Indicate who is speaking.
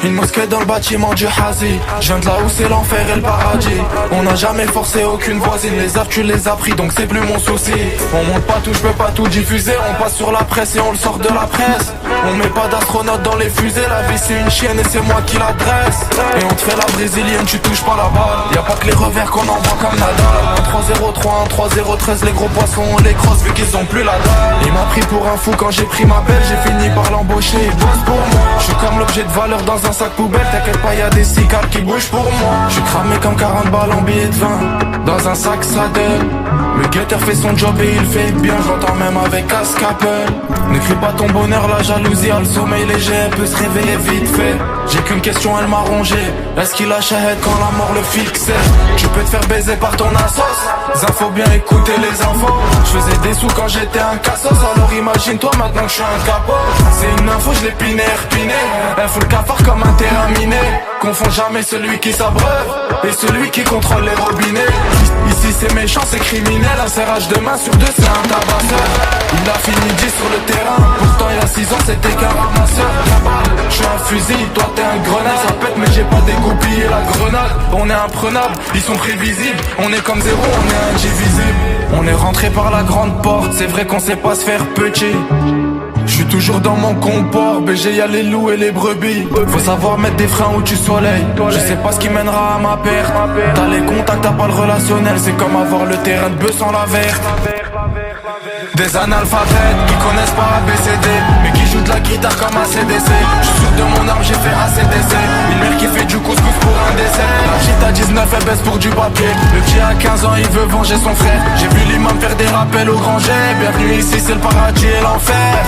Speaker 1: Une mosquée dans le bâtiment du Hazi. Je viens de là où c'est l'enfer et le paradis. On n'a jamais forcé aucune voisine. Les arts tu les as pris donc c'est plus mon souci. On monte pas tout, je peux pas tout diffuser. On passe sur la presse et on le sort de la presse. On met pas d'astronautes dans les fusées. La vie c'est une chienne et c'est moi qui la dresse. Et on te fait la brésilienne, tu touches pas la balle. Y'a pas que les revers qu'on envoie comme Nadal. 1-3-0, 3-1, 3-0, 13. Les gros poissons on les crosse vu qu'ils ont plus la dalle. Il m'a pris pour un fou quand j'ai pris ma belle. J'ai fini par l'embaucher, il bosse pour moi. Je suis comme l'objet de valeur dans un sac poubelle, t'inquiète pas y'a des cigares qui bougent pour moi. Je suis cramé comme 40 balles en billets de 20. Dans un sac ça donne. Le guetteur fait son job et il fait bien. J'entends même avec casque Apple. N'écris pas ton bonheur, la jalousie a le sommeil léger. Elle peut se réveiller vite fait. J'ai qu'une question, elle m'a rongé. Est-ce qu'il a shahid quand la mort le fixait? Tu peux te faire baiser par ton assos. Zin faut bien écouter les infos. Je faisais des sous quand j'étais un cassos. Alors imagine-toi maintenant que je suis un capot. C'est une info, je l'ai piné, repiné. Elle fout le cafard comme un terrain miné. Confonds jamais celui qui s'abreuve et celui qui contrôle les robinets. Ici c'est méchant, c'est criminel. Un serrage de main sur deux, c'est un tabasseur. Il a fini 10 sur le terrain. Pourtant il y a 6 ans c'était qu'un ramasseur. Je suis un fusil, toi t'es un grenade. Ça pète mais j'ai pas dégoupillé la grenade. On est imprenable, ils sont prévisibles. On est comme zéro, on est indivisible. On est rentré par la grande porte. C'est vrai qu'on sait pas se faire petit. Je suis toujours dans mon comport, BG y'a les loups et les brebis. Faut savoir mettre des freins où tu soleil. Je sais pas ce qui mènera à ma perte. T'as les contacts, t'as pas le relationnel. C'est comme avoir le terrain de bœuf sans la verte. Des analphabètes qui connaissent pas ABCD, mais qui jouent de la guitare comme ACDC. J'suis sûr de mon arme, j'ai fait ACDC. Une mère qui fait du couscous pour un dessert. La petite à 19 elle baisse pour du papier. Le petit à 15 ans il veut venger son frère. J'ai vu l'imam faire des rappels au grand jet. Bienvenue ici c'est le paradis et l'enfer.